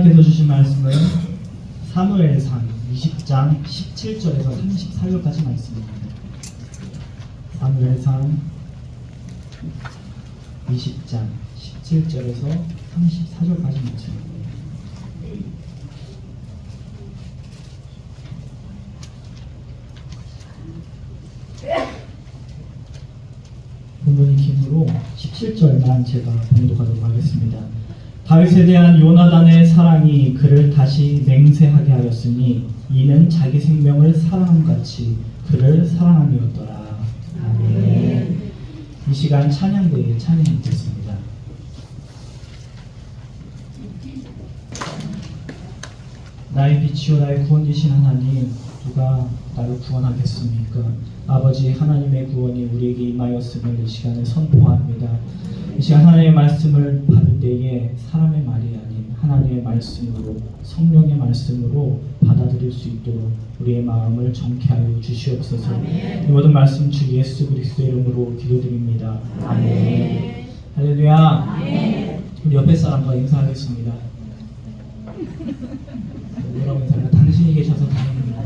하나님께서 주신 말씀은 사무엘상 20장 17절에서 34절까지 말씀입니다. 사무엘상 20장 17절에서 34절까지 말씀입니다. 본문의 힘으로 17절만 제가 봉독하도록 하겠습니다. 다윗에 대한 요나단의 사랑이 그를 다시 맹세하게 하였으니 이는 자기 생명을 사랑함같이 그를 사랑함이었더라. 아멘. 이 시간 찬양대에 찬양이 됐습니다. 나의 빛이요 나의 구원이신 하나님, 누가 나를 구원하겠습니까? 아버지 하나님의 구원이 우리에게 임하였음을 이 시간에 선포합니다. 이 시간 하나님의 말씀을 받을 때에 사람의 말이 아닌 하나님의 말씀으로, 성령의 말씀으로 받아들일 수 있도록 우리의 마음을 정케하여 주시옵소서. 이 모든 말씀 주 예수 그리스도의 이름으로 기도드립니다. 아멘. 할렐루야. 아멘. 우리 옆에 사람과 인사하겠습니다. 뭐라고 인사할까? 당신이 계셔서 다행입니다.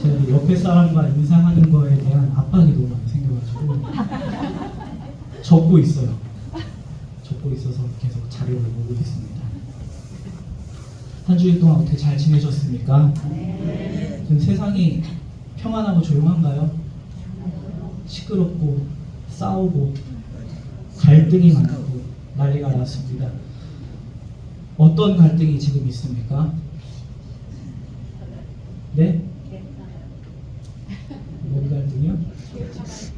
제가 옆에 사람과 인사하는 거에 대한 압박이 너무 많이 생겨가지고 적고 있어요. 적고 있어서 계속 자료를 보고 있습니다. 한 주일 동안 어떻게 잘 지내셨습니까? 지금 세상이 평안하고 조용한가요? 시끄럽고 싸우고 갈등이 많고 난리가 났습니다. 어떤 갈등이 지금 있습니까? 네? 뭔 갈등이요?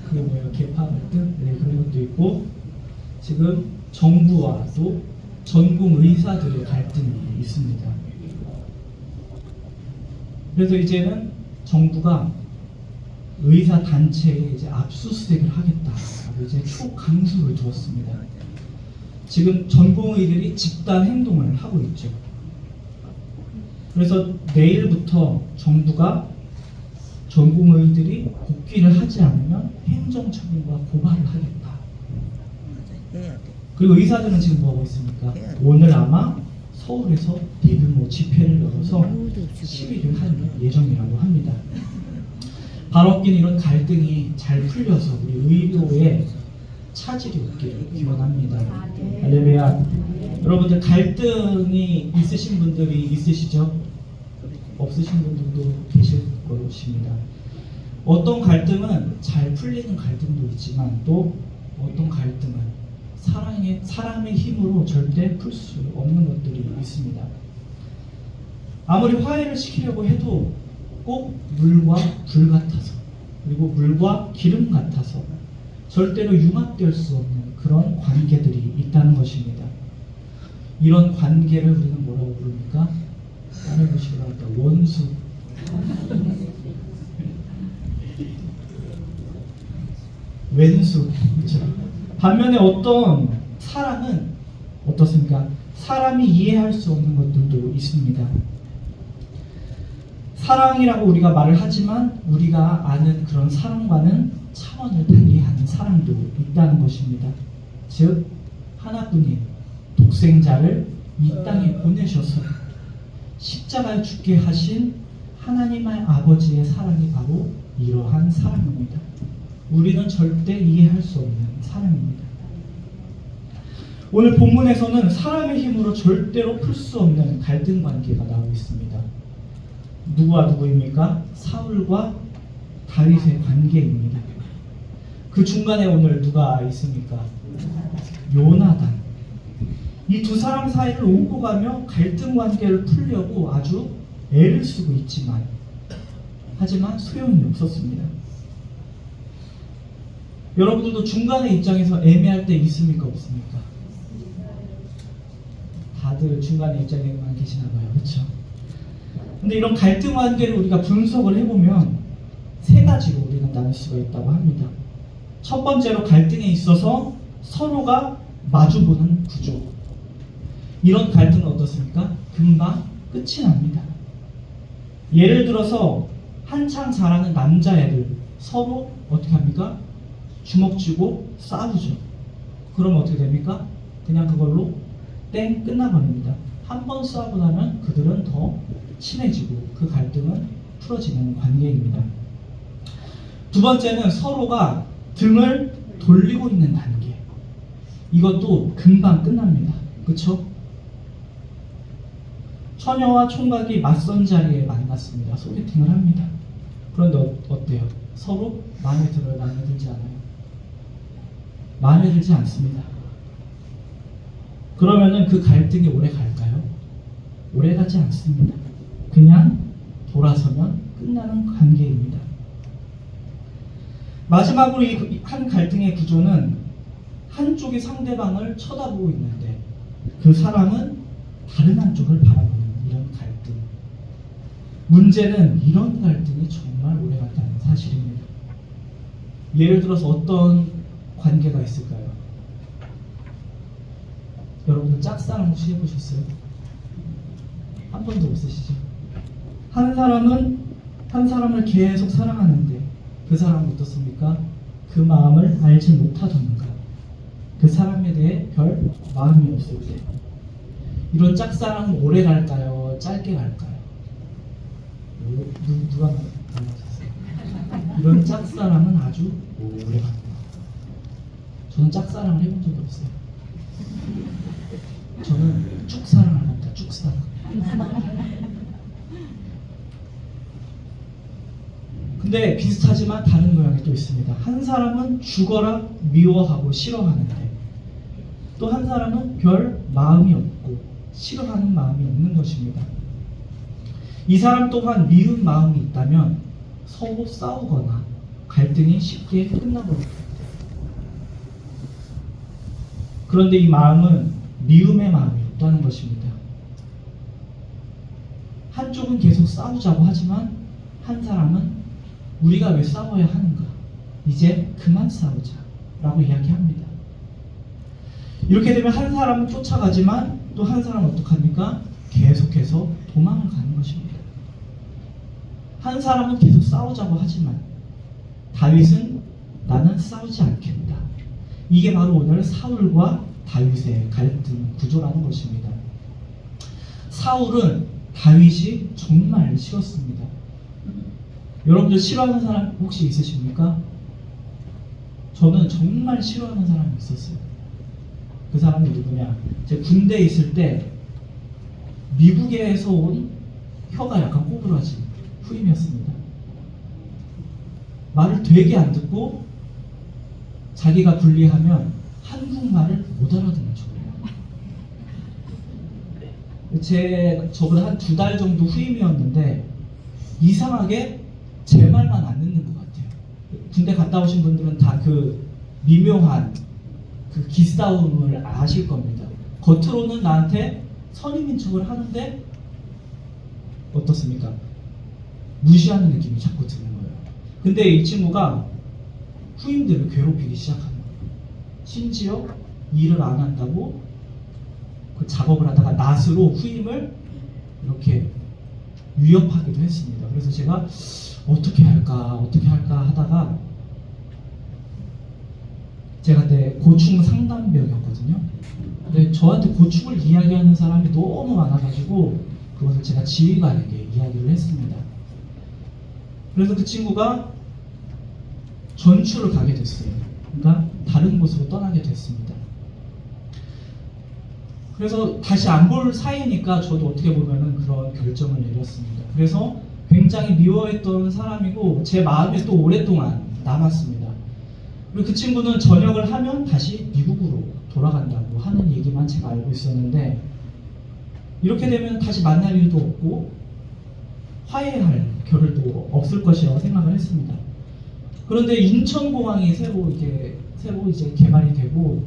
그게 뭐예요? 계파 갈등? 네, 그런 것도 있고, 지금 정부와 또 전공 의사들의 갈등이 있습니다. 그래서 이제는 정부가 의사 단체에 이제 압수수색을 하겠다라고 이제 초강수를 두었습니다. 지금 전공의들이 집단 행동을 하고 있죠. 그래서 내일부터 정부가 전공의들이 복귀를 하지 않으면 행정처분과 고발을 하겠다. 그리고 의사들은 지금 뭐하고 있습니까? 오늘 아마 서울에서 대규모 집회를 열어서 시위를 할 예정이라고 합니다. 바로 이런 갈등이 잘 풀려서 우리 의료에 차질이 없기를 기원합니다. 할렐루야. 여러분들 갈등이 있으신 분들이 있으시죠? 없으신 분들도 계실 것입니다. 어떤 갈등은 잘 풀리는 갈등도 있지만 또 어떤 갈등은 사람의 힘으로 절대 풀 수 없는 것들이 있습니다. 아무리 화해를 시키려고 해도 꼭 물과 불 같아서, 그리고 물과 기름 같아서 절대로 융합될 수 없는 그런 관계들이 있다는 것입니다. 이런 관계를 우리는 뭐라고 부릅니까? 따라해보시기 바랍니다. 원수. 왼수. 그렇죠? 반면에 어떤 사랑은 어떻습니까? 사람이 이해할 수 없는 것들도 있습니다. 사랑이라고 우리가 말을 하지만 우리가 아는 그런 사랑과는 차원을 달리하는 사랑도 있다는 것입니다. 즉 하나뿐인 독생자를 이 땅에 보내셔서 십자가에 죽게 하신 하나님의 아버지의 사랑이 바로 이러한 사랑입니다. 우리는 절대 이해할 수 없는 사랑입니다. 오늘 본문에서는 사람의 힘으로 절대로 풀 수 없는 갈등 관계가 나오고 있습니다. 누구와 누구입니까? 사울과 다윗의 관계입니다. 그 중간에 오늘 누가 있습니까? 요나단. 이 두 사람 사이를 오고 가며 갈등 관계를 풀려고 아주 애를 쓰고 있지만 하지만 소용이 없었습니다. 여러분들도 중간의 입장에서 애매할 때 있습니까? 없습니까? 다들 중간의 입장에만 계시나 봐요. 그렇죠? 근데 이런 갈등 관계를 우리가 분석을 해보면 세 가지로 우리는 나눌 수가 있다고 합니다. 첫 번째로 갈등에 있어서 서로가 마주보는 구조. 이런 갈등은 어떻습니까? 금방 끝이 납니다. 예를 들어서 한창 자라는 남자애들, 서로 어떻게 합니까? 주먹 쥐고 싸우죠. 그러면 어떻게 됩니까? 그냥 그걸로 땡 끝나버립니다. 한 번 싸우고 나면 그들은 더 친해지고 그 갈등은 풀어지는 관계입니다. 두 번째는 서로가 등을 돌리고 있는 단계. 이것도 금방 끝납니다. 그쵸? 처녀와 총각이 맞선 자리에 만났습니다. 소개팅을 합니다. 그런데 어때요? 서로 마음에 들어요? 마음에 들지 않아요? 마음에 들지 않습니다. 그러면은 그 갈등이 오래 갈까요? 오래 가지 않습니다. 그냥 돌아서면 끝나는 관계입니다. 마지막으로 이 한 갈등의 구조는 한쪽이 상대방을 쳐다보고 있는데 그 사람은 다른 한쪽을 바라보는 이런 갈등. 문제는 이런 갈등이 정말 오래 간다는 사실입니다. 예를 들어서 어떤 관계가 있을까요? 여러분들 짝사랑 혹시 해보셨어요? 한 번도 없으시죠? 한 사람은 한 사람을 계속 사랑하는데 그 사람은 어떻습니까? 그 마음을 알지 못하던가 그 사람에 대해 별 마음이 없을 때 이런 짝사랑은 오래 갈까요? 짧게 갈까요? 누가 말하셨어요? 이런 짝사랑은 아주 오래 갑니다. 저는 짝사랑을 해본 적이 없어요. 저는 쭉사랑을 합니다. 쭉사랑. 근데 비슷하지만 다른 모양이 또 있습니다. 한 사람은 죽어라 미워하고 싫어하는데 또 한 사람은 별 마음이 없고 싫어하는 마음이 없는 것입니다. 이 사람 또한 미운 마음이 있다면 서로 싸우거나 갈등이 쉽게 끝나버립니다. 그런데 이 마음은 미움의 마음이 없다는 것입니다. 한쪽은 계속 싸우자고 하지만 한 사람은 우리가 왜 싸워야 하는가? 이제 그만 싸우자 라고 이야기합니다. 이렇게 되면 한 사람은 쫓아가지만 또 한 사람은 어떡합니까? 계속해서 도망을 가는 것입니다. 한 사람은 계속 싸우자고 하지만 다윗은 나는 싸우지 않겠다. 이게 바로 오늘 사울과 다윗의 갈등 구조라는 것입니다. 사울은 다윗이 정말 싫었습니다. 여러분들 싫어하는 사람 혹시 있으십니까? 저는 정말 싫어하는 사람이 있었어요. 그 사람이 누구냐? 제가 군대에 있을 때 미국에서 온 혀가 약간 꼬부라진 후임이었습니다. 말을 되게 안 듣고 자기가 분리하면 한국말을 못 알아듣는 척이에요. 저보다 한 2달 정도 후임이었는데 이상하게 제 말만 안 듣는 것 같아요. 군대 갔다 오신 분들은 다 그 미묘한 그 기싸움을 아실 겁니다. 겉으로는 나한테 선임인 척을 하는데 어떻습니까? 무시하는 느낌이 자꾸 드는 거예요. 근데 이 친구가 후임들을 괴롭히기 시작하는 거예요. 심지어 일을 안 한다고 그 작업을 하다가 낫으로 후임을 이렇게 위협하기도 했습니다. 그래서 제가 어떻게 할까 하다가 제가 그때 고충 상담병이었거든요. 근데 저한테 고충을 이야기하는 사람이 너무 많아가지고 그것을 제가 지휘관에게 이야기를 했습니다. 그래서 그 친구가 전출을 가게 됐어요. 그러니까 다른 곳으로 떠나게 됐습니다. 그래서 다시 안 볼 사이니까 저도 어떻게 보면은 그런 결정을 내렸습니다. 그래서 굉장히 미워했던 사람이고 제 마음에 또 오랫동안 남았습니다. 그리고 그 친구는 전역을 하면 다시 미국으로 돌아간다고 하는 얘기만 제가 알고 있었는데 이렇게 되면 다시 만날 일도 없고 화해할 겨를도 없을 것이라고 생각을 했습니다. 그런데 인천공항이 새로 이제 개발이 되고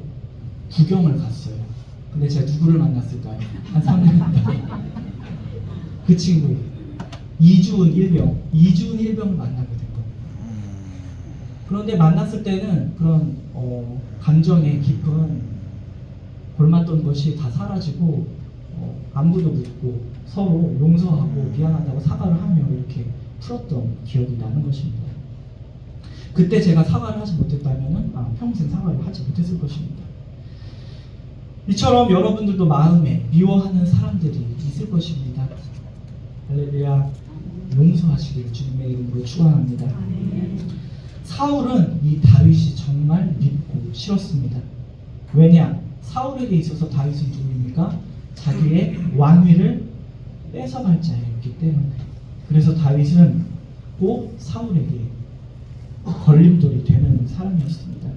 구경을 갔어요. 근데 제가 누구를 만났을까요? 한 3년 만에 그 친구 이주은 일병을 만나게 된 겁니다. 그런데 만났을 때는 그런 감정의 깊은 골맞던 것이 다 사라지고 안부도 묻고 서로 용서하고 미안하다고 사과를 하며 이렇게 풀었던 기억이 나는 것입니다. 그때 제가 사과를 하지 못했다면 평생 사과를 하지 못했을 것입니다. 이처럼 여러분들도 마음에 미워하는 사람들이 있을 것입니다. 할렐루야. 용서하시기를 주님의 이름으로 축원합니다. 사울은 이 다윗이 정말 믿고 싫었습니다. 왜냐? 사울에게 있어서 다윗은 누구입니까? 자기의 왕위를 뺏어갈 자였기 때문에. 그래서 다윗은 꼭 사울에게 걸림돌이 되는 사람이었습니다.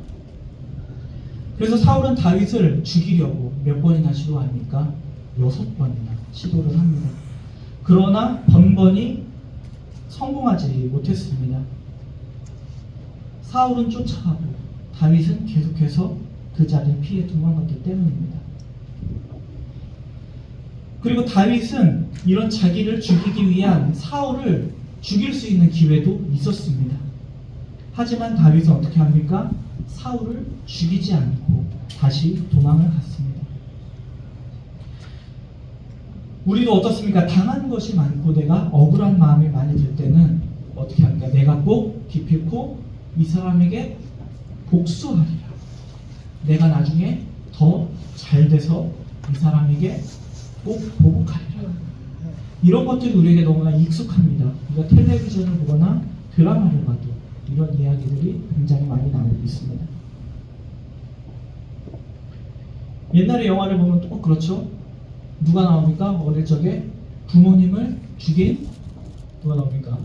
그래서 사울은 다윗을 죽이려고 몇 번이나 시도합니까? 6번이나 시도를 합니다. 그러나 번번이 성공하지 못했습니다. 사울은 쫓아가고 다윗은 계속해서 그 자리를 피해 도망갔기 때문입니다. 그리고 다윗은 이런 자기를 죽이기 위한 사울을 죽일 수 있는 기회도 있었습니다. 하지만 다윗은 어떻게 합니까? 사울을 죽이지 않고 다시 도망을 갔습니다. 우리도 어떻습니까? 당한 것이 많고 내가 억울한 마음이 많이 들 때는 어떻게 합니까? 내가 꼭 기필코 이 사람에게 복수하리라. 내가 나중에 더 잘 돼서 이 사람에게 꼭 보복하리라. 이런 것들이 우리에게 너무나 익숙합니다. 우리가 텔레비전을 보거나 드라마를 봐도 이런 이야기들이 굉장히 많이 나오고 있습니다. 옛날에 영화를 보면 또 그렇죠. 누가 나옵니까? 어릴 적에 부모님을 죽인 누가 나옵니까?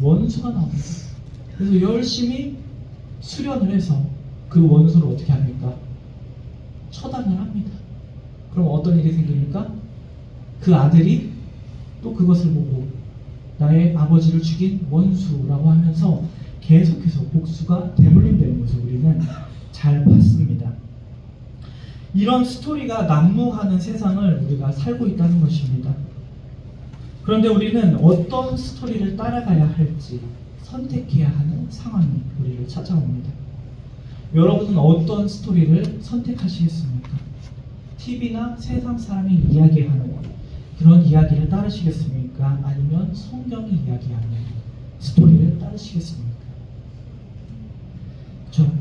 원수가 나옵니다. 그래서 열심히 수련을 해서 그 원수를 어떻게 합니까? 처단을 합니다. 그럼 어떤 일이 생깁니까? 그 아들이 또 그것을 보고 나의 아버지를 죽인 원수라고 하면서 계속해서 복수가 되물림되는 것을 우리는 잘 봤습니다. 이런 스토리가 난무하는 세상을 우리가 살고 있다는 것입니다. 그런데 우리는 어떤 스토리를 따라가야 할지 선택해야 하는 상황이 우리를 찾아옵니다. 여러분은 어떤 스토리를 선택하시겠습니까? TV나 세상 사람이 이야기하는 그런 이야기를 따르시겠습니까? 아니면 성경이 이야기하는 스토리를 따르시겠습니까? 그렇죠?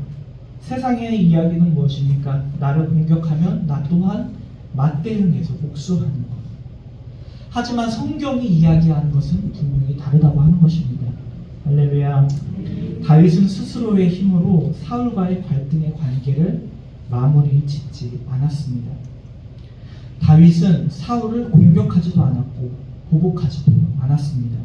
세상의 이야기는 무엇입니까? 나를 공격하면 나 또한 맞대응해서 복수하는 것. 하지만 성경이 이야기하는 것은 분명히 다르다고 하는 것입니다. 할렐루야. 다윗은 스스로의 힘으로 사울과의 갈등의 관계를 마무리 짓지 않았습니다. 다윗은 사울을 공격하지도 않았고 보복하지도 않았습니다.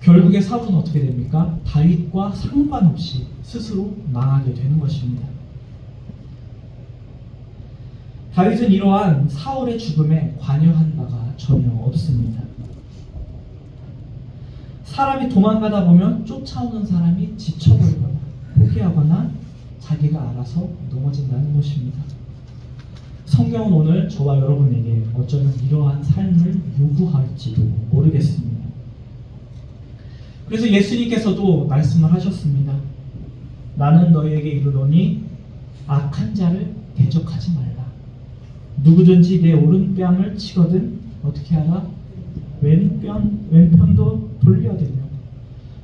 결국에 사울은 어떻게 됩니까? 다윗과 상관없이 스스로 망하게 되는 것입니다. 다윗은 이러한 사울의 죽음에 관여한 바가 전혀 없습니다. 사람이 도망가다 보면 쫓아오는 사람이 지쳐버리거나 포기하거나 자기가 알아서 넘어진다는 것입니다. 성경은 오늘 저와 여러분에게 어쩌면 이러한 삶을 요구할지도 모르겠습니다. 그래서 예수님께서도 말씀을 하셨습니다. 나는 너희에게 이르노니 악한 자를 대적하지 말라. 누구든지 내 오른뺨을 치거든 어떻게 하라? 왼편도 돌려대며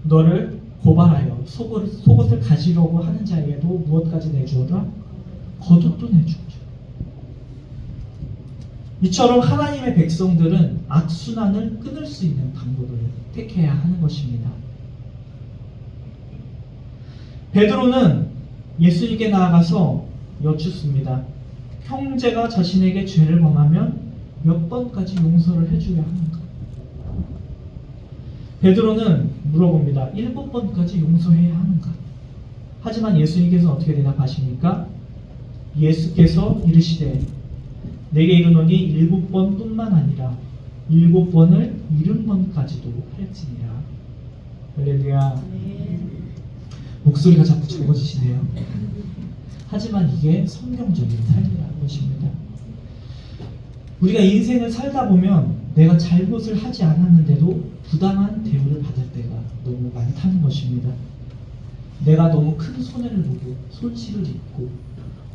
너를 고발하여 속옷을 가지려고 하는 자에게도 무엇까지 내주어라? 겉옷도 내주어라. 이처럼 하나님의 백성들은 악순환을 끊을 수 있는 방법을 택해야 하는 것입니다. 베드로는 예수님께 나아가서 여쭙습니다. 형제가 자신에게 죄를 범하면 몇 번까지 용서를 해주려 하는가? 베드로는 물어봅니다. 7번까지 용서해야 하는가? 하지만 예수님께서 어떻게 대답하십니까? 예수께서 이르시되 내게 이르노니 7번뿐만 아니라 7번을 70번까지도 할지니라. 할렐루야. 목소리가 자꾸 적어지시네요. 하지만 이게 성경적인 삶이라는 것입니다. 우리가 인생을 살다 보면 내가 잘못을 하지 않았는데도 부당한 대우를 받을 때가 너무 많다는 것입니다. 내가 너무 큰 손해를 보고 손실을 입고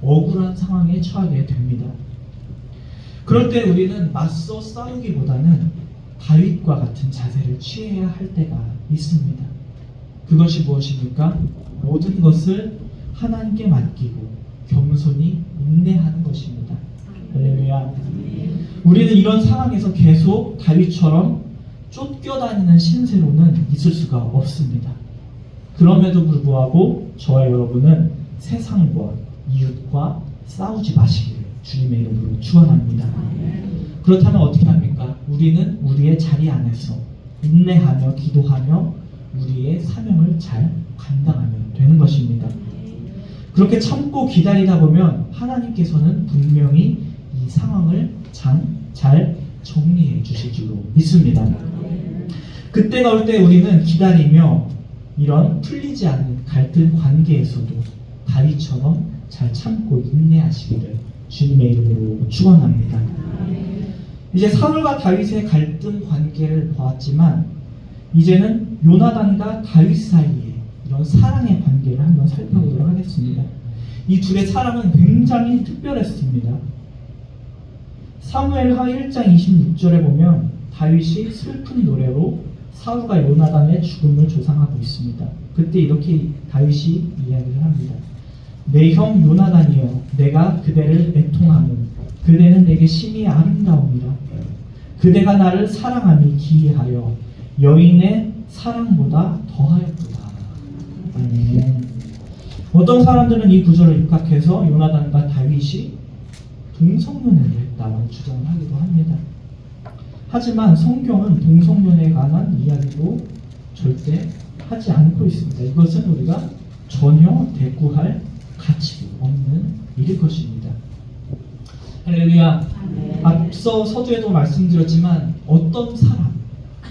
억울한 상황에 처하게 됩니다. 그럴 때 우리는 맞서 싸우기보다는 다윗과 같은 자세를 취해야 할 때가 있습니다. 그것이 무엇입니까? 모든 것을 하나님께 맡기고 겸손히 인내하는 것입니다. 할렐루야. 우리는 이런 상황에서 계속 다윗처럼 쫓겨다니는 신세로는 있을 수가 없습니다. 그럼에도 불구하고 저와 여러분은 세상과 이웃과 싸우지 마시기를 주님의 이름으로 축원합니다. 그렇다면 어떻게 합니까? 우리는 우리의 자리 안에서 인내하며 기도하며 우리의 사명을 잘 감당하면 되는 것입니다. 그렇게 참고 기다리다 보면 하나님께서는 분명히 이 상황을 잘 정리해 주실 줄로 믿습니다. 그때가 올 때 우리는 기다리며 이런 풀리지 않는 갈등 관계에서도 다윗처럼 잘 참고 인내하시기를 주님의 이름으로 축원합니다. 이제 사울과 다윗의 갈등 관계를 보았지만 이제는 요나단과 다윗 사이에 이런 사랑의 관계를 한번 살펴보도록 하겠습니다. 이 둘의 사랑은 굉장히 특별했습니다. 사무엘하 1장 26절에 보면 다윗이 슬픈 노래로 사울과 요나단의 죽음을 조상하고 있습니다. 그때 이렇게 다윗이 이야기를 합니다. 내 형 요나단이여, 내가 그대를 애통하면 그대는 내게 심히 아름다움이라. 그대가 나를 사랑함이 기이하여 여인의 사랑보다 더하였도다. 아멘. 어떤 사람들은 이 구절을 입각해서 요나단과 다윗이 동성연애를 했다고 주장을 하기도 합니다. 하지만 성경은 동성연애에 관한 이야기도 절대 하지 않고 있습니다. 이것은 우리가 전혀 대꾸할 가치도 없는 일일 것입니다. 할렐루야. 앞서 서두에도 말씀드렸지만 어떤 사람,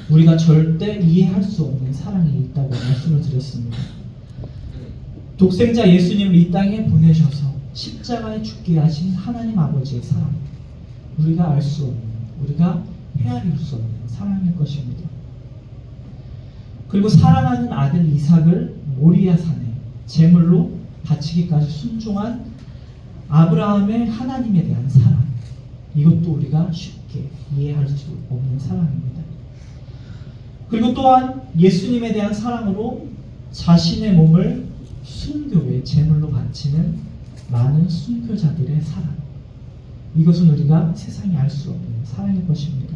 우리가 절대 이해할 수 없는 사랑이 있다고 말씀을 드렸습니다. 독생자 예수님을 이 땅에 보내셔서 십자가에 죽게 하신 하나님 아버지의 사랑, 우리가 알 수 없는, 우리가 헤아릴 수 없는 사랑일 것입니다. 그리고 사랑하는 아들 이삭을 모리아 산에 제물로 바치기까지 순종한 아브라함의 하나님에 대한 사랑, 이것도 우리가 쉽게 이해할 수 없는 사랑입니다. 그리고 또한 예수님에 대한 사랑으로 자신의 몸을 순교의 제물로 바치는 많은 순교자들의 사랑, 이것은 우리가 세상에 알 수 없는 사랑일 것입니다.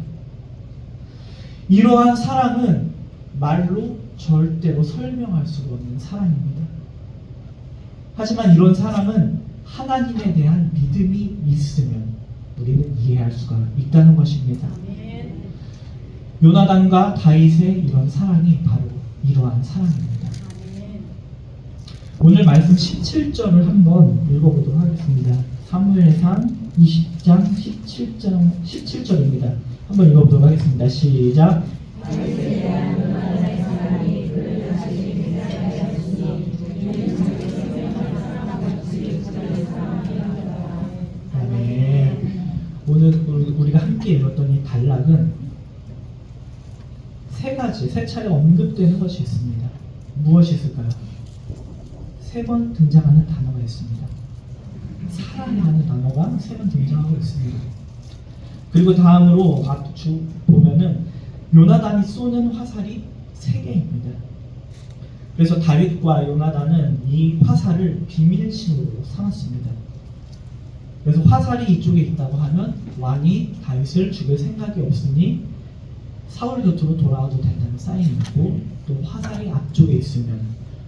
이러한 사랑은 말로 절대로 설명할 수 없는 사랑입니다. 하지만 이런 사랑은 하나님에 대한 믿음이 있으면 우리는 이해할 수가 있다는 것입니다. 요나단과 다윗의 이런 사랑이 바로 이러한 사랑입니다. 오늘 말씀 17절을 한번 읽어보도록 하겠습니다. 사무엘상 20장 17절입니다. 한번 읽어보도록 하겠습니다. 시작. 오늘 우리가 함께 읽었던 이 단락은 세 차례 언급되는 것이 있습니다. 무엇이 있을까요? 3번 등장하는 단어가 있습니다. 사랑이라는 단어가 3번 등장하고 있습니다. 그리고 다음으로 보면은 요나단이 쏘는 화살이 3개입니다. 그래서 다윗과 요나단은 이 화살을 비밀신호로 삼았습니다. 그래서 화살이 이쪽에 있다고 하면 왕이 다윗을 죽일 생각이 없으니 사울 곁으로 돌아와도 된다는 사인이 있고, 또 화살이 앞쪽에 있으면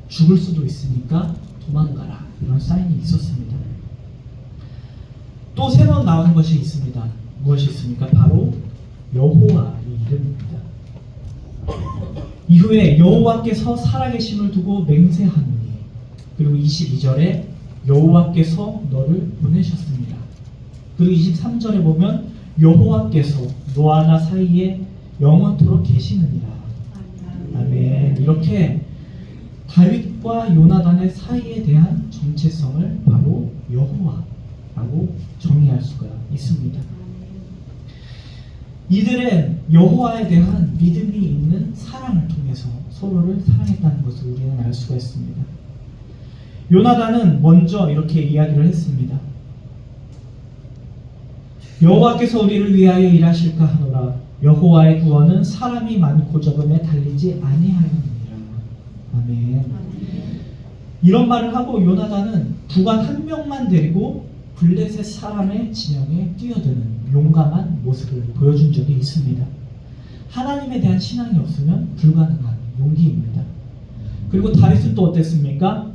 죽을 수도 있으니까 도망가라, 이런 사인이 있었습니다. 또 3번 나오는 것이 있습니다. 무엇이 있습니까? 바로 여호와의 이름입니다. 이후에 여호와께서 살아계심을 두고 맹세하노니, 그리고 22절에 여호와께서 너를 보내셨습니다. 그리고 23절에 보면 여호와께서 너와 나 사이에 영원토록 계시느니라. 아멘. 이렇게 다윗과 요나단의 사이에 대한 정체성을 바로 여호와라고 정의할 수가 있습니다. 이들은 여호와에 대한 믿음이 있는 사랑을 통해서 서로를 사랑했다는 것을 우리는 알 수가 있습니다. 요나단은 먼저 이렇게 이야기를 했습니다. 여호와께서 우리를 위하여 일하실까 하노라. 여호와의 구원은 사람이 많고 적음에 달리지 아니하느니라. 아멘. 이런 말을 하고 요나단은 부관 한 명만 데리고 블레셋 사람의 진영에 뛰어드는 용감한 모습을 보여준 적이 있습니다. 하나님에 대한 신앙이 없으면 불가능한 용기입니다. 그리고 다윗은 또 어땠습니까?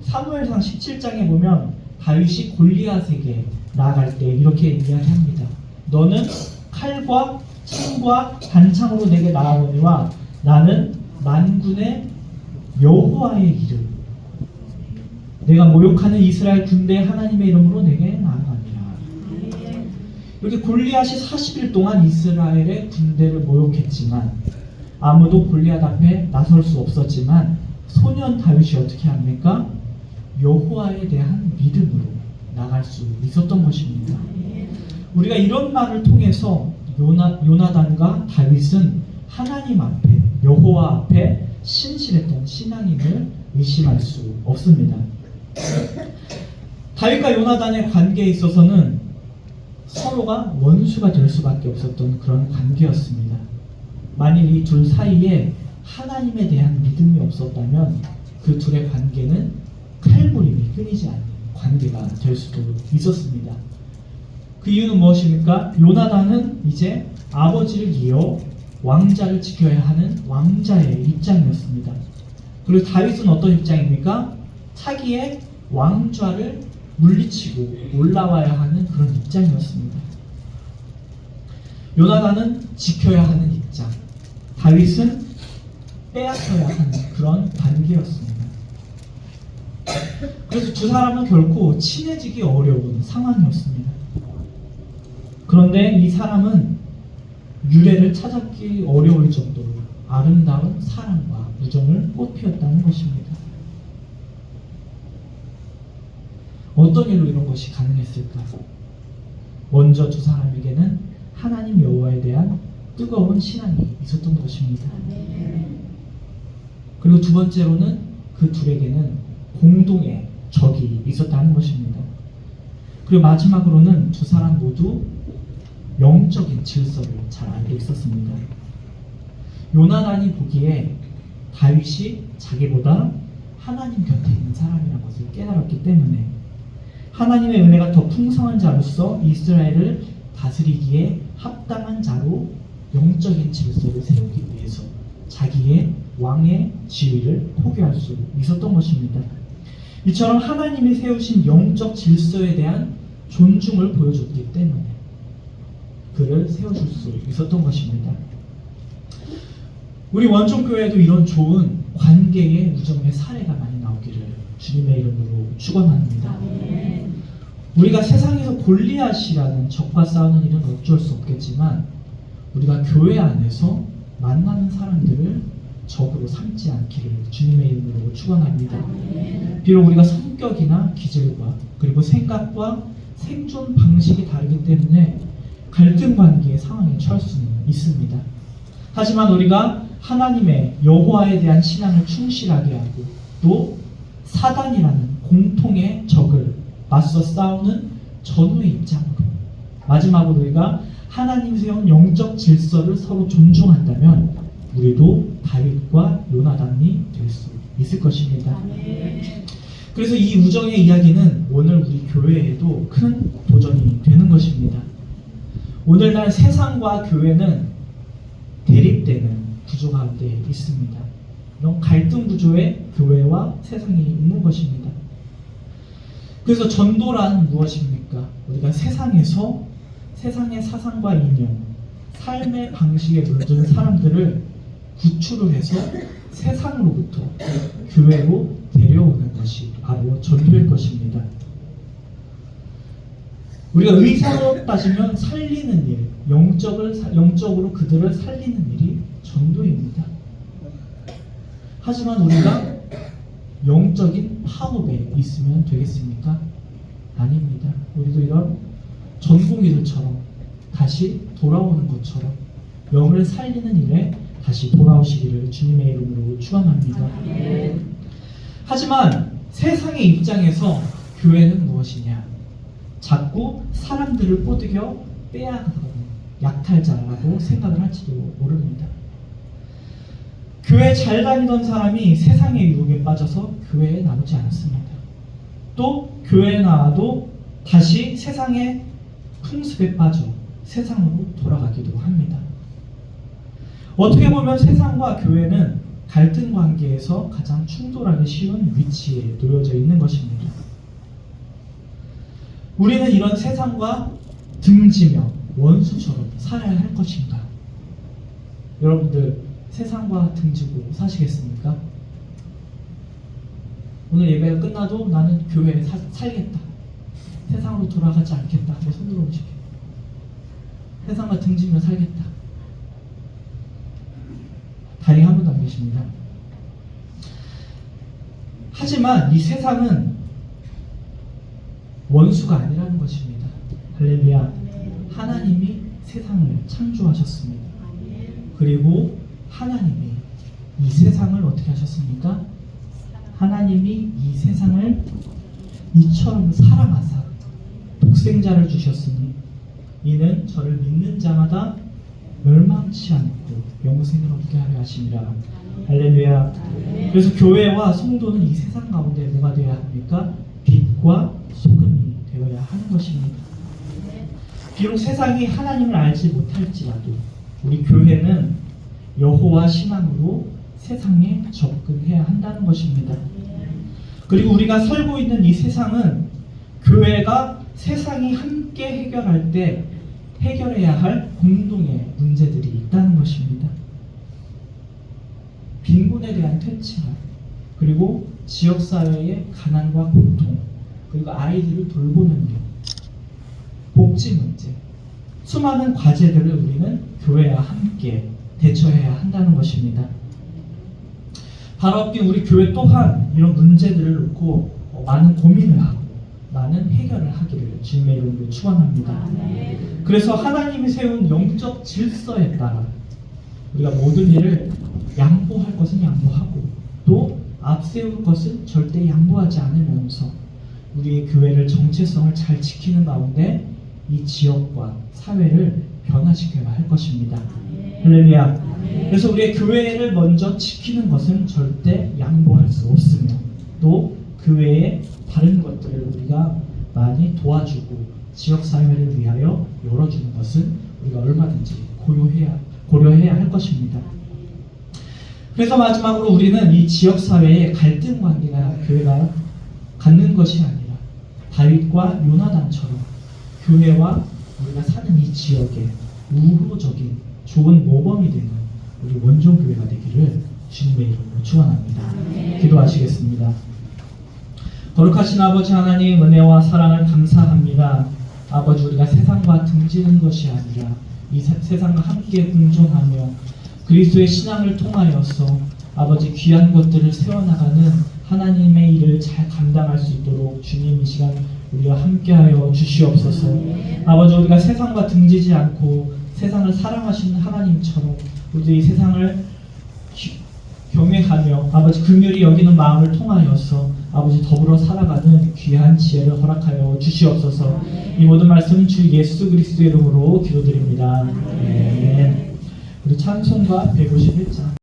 사무엘상 17장에 보면 다윗이 골리앗에게 나아갈 때 이렇게 이야기합니다. 너는 칼과 창과 단창으로 내게 나아오니와 나는 만군의 여호와의 이름, 내가 모욕하는 이스라엘 군대 하나님의 이름으로 내게 나아가니라. 이렇게 골리앗이 40일 동안 이스라엘의 군대를 모욕했지만 아무도 골리앗 앞에 나설 수 없었지만 소년 다윗이 어떻게 합니까? 여호와에 대한 믿음으로 나갈 수 있었던 것입니다. 우리가 이런 말을 통해서 요나단과 다윗은 하나님 앞에, 여호와 앞에 신실했던 신앙임을 의심할 수 없습니다. 다윗과 요나단의 관계에 있어서는 서로가 원수가 될 수밖에 없었던 그런 관계였습니다. 만일 이 둘 사이에 하나님에 대한 믿음이 없었다면 그 둘의 관계는 칼무림이 끊이지 않는 관계가 될 수도 있었습니다. 그 이유는 무엇입니까? 요나단은 이제 아버지를 이어 왕자를 지켜야 하는 왕자의 입장이었습니다. 그리고 다윗은 어떤 입장입니까? 차기의 왕좌를 물리치고 올라와야 하는 그런 입장이었습니다. 요나단은 지켜야 하는 입장, 다윗은 빼앗아야 하는 그런 관계였습니다. 그래서 두 사람은 결코 친해지기 어려운 상황이었습니다. 그런데 이 사람은 유래를 찾기 어려울 정도로 아름다운 사랑과 우정을 꽃피웠다는 것입니다. 어떤 일로 이런 것이 가능했을까? 먼저 두 사람에게는 하나님 여호와에 대한 뜨거운 신앙이 있었던 것입니다. 그리고 두 번째로는 그 둘에게는 공동의 적이 있었다는 것입니다. 그리고 마지막으로는 두 사람 모두 영적인 질서를 잘 알고 있었습니다. 요나단이 보기에 다윗이 자기보다 하나님 곁에 있는 사람이라는 것을 깨달았기 때문에 하나님의 은혜가 더 풍성한 자로서 이스라엘을 다스리기에 합당한 자로 영적인 질서를 세우기 위해서 자기의 왕의 지위를 포기할 수 있었던 것입니다. 이처럼 하나님이 세우신 영적 질서에 대한 존중을 보여줬기 때문에 그를 세워줄 수 있었던 것입니다. 우리 원종교회도 이런 좋은 관계의 우정의 사례가 많이 나오기를 주님의 이름으로 축원합니다. 우리가 세상에서 골리앗이라는 적과 싸우는 일은 어쩔 수 없겠지만 우리가 교회 안에서 만나는 사람들을 적으로 삼지 않기를 주님의 이름으로 축원합니다. 비록 우리가 성격이나 기질과 그리고 생각과 생존 방식이 다르기 때문에 갈등 관계의 상황에 처할 수는 있습니다. 하지만 우리가 하나님의 여호와에 대한 신앙을 충실하게 하고 또 사단이라는 공통의 적을 맞서 싸우는 전우의 입장으로 마지막으로 우리가 하나님 세운 영적 질서를 서로 존중한다면 우리도 다윗과 요나단이 될 수 있을 것입니다. 그래서 이 우정의 이야기는 오늘 우리 교회에도 큰 도전이 되는 것입니다. 오늘날 세상과 교회는 대립되는 구조 가운데 있습니다. 이런 갈등 구조에 교회와 세상이 있는 것입니다. 그래서 전도란 무엇입니까? 우리가 세상에서 세상의 사상과 이념, 삶의 방식에 물든 사람들을 구출을 해서 세상으로부터 교회로 데려오는 것이 바로 전도일 것입니다. 우리가 의사로 따지면 살리는 일, 영적으로 그들을 살리는 일이 전도입니다. 하지만 우리가 영적인 파업에 있으면 되겠습니까? 아닙니다. 우리도 이런 전공의들처럼 다시 돌아오는 것처럼 영을 살리는 일에 다시 돌아오시기를 주님의 이름으로 축원합니다. 하지만 세상의 입장에서 교회는 무엇이냐? 자꾸 사람들을 꼬드겨 빼앗아가는 약탈자라고 생각을 할지도 모릅니다. 교회 잘 다니던 사람이 세상의 유혹에 빠져서 교회에 나오지 않았습니다. 또 교회에 나와도 다시 세상의 풍습에 빠져 세상으로 돌아가기도 합니다. 어떻게 보면 세상과 교회는 갈등 관계에서 가장 충돌하기 쉬운 위치에 놓여져 있는 것입니다. 우리는 이런 세상과 등지며 원수처럼 살아야 할 것인가? 여러분들 세상과 등지고 사시겠습니까? 오늘 예배가 끝나도 나는 교회에 살겠다. 세상으로 돌아가지 않겠다. 한번 손 들어보시게. 세상과 등지며 살겠다. 다행히 한 분도 안 계십니다. 하지만 이 세상은 원수가 아니라는 것입니다. 할렐루야. 하나님이 세상을 창조하셨습니다. 그리고 하나님이 이 세상을 어떻게 하셨습니까? 하나님이 이 세상을 이처럼 사랑하사 독생자를 주셨으니 이는 저를 믿는 자마다 멸망치 않고 영생을 얻게 하려 하심이라. 할렐루야. 그래서 교회와 성도는 이 세상 가운데 뭐가 되어야 합니까? 빛과 소금이 되어야 하는 것입니다. 비록 세상이 하나님을 알지 못할지라도 우리 교회는 여호와 신앙으로 세상에 접근해야 한다는 것입니다. 그리고 우리가 살고 있는 이 세상은 교회가 세상이 함께 해결할 때 해결해야 할 공동의 문제들이 있다는 것입니다. 빈곤에 대한 퇴치와 그리고 지역사회의 가난과 고통, 그리고 아이들을 돌보는 일, 복지 문제, 수많은 과제들을 우리는 교회와 함께 대처해야 한다는 것입니다. 바로 앞뒤 우리 교회 또한 이런 문제들을 놓고 많은 고민을 하고 많은 해결을 하기를 주님의 이름으로 축원합니다. 그래서 하나님이 세운 영적 질서에 따라 우리가 모든 일을 양보할 것은 양보하고 또 앞세울 것은 절대 양보하지 않으면서 우리의 교회를 정체성을 잘 지키는 가운데 이 지역과 사회를 변화시켜야 할 것입니다. 할렐루야. 그래서 우리의 교회를 먼저 지키는 것은 절대 양보할 수 없으며 또 그 외에 다른 것들을 우리가 많이 도와주고 지역사회를 위하여 열어주는 것은 우리가 얼마든지 고려해야 할 것입니다. 그래서 마지막으로 우리는 이 지역사회의 갈등 관계가 교회가 갖는 것이 아니라 다윗과 요나단처럼 교회와 우리가 사는 이 지역에 우호적인 좋은 모범이 되는 우리 원종교회가 되기를 주님의 이름으로 축원합니다. 기도하시겠습니다. 거룩하신 아버지 하나님, 은혜와 사랑을 감사합니다. 아버지, 우리가 세상과 등지는 것이 아니라 이 세상과 함께 공존하며 그리스도의 신앙을 통하여서 아버지 귀한 것들을 세워나가는 하나님의 일을 잘 감당할 수 있도록 주님 이 시간 우리와 함께하여 주시옵소서. 아버지, 우리가 세상과 등지지 않고 세상을 사랑하시는 하나님처럼 우리 이 세상을 경외하며 아버지 긍휼히 여기는 마음을 통하여서 아버지 더불어 살아가는 귀한 지혜를 허락하여 주시옵소서. 이 모든 말씀은 주 예수 그리스도의 이름으로 기도드립니다. 아멘. 우리 찬송가 151장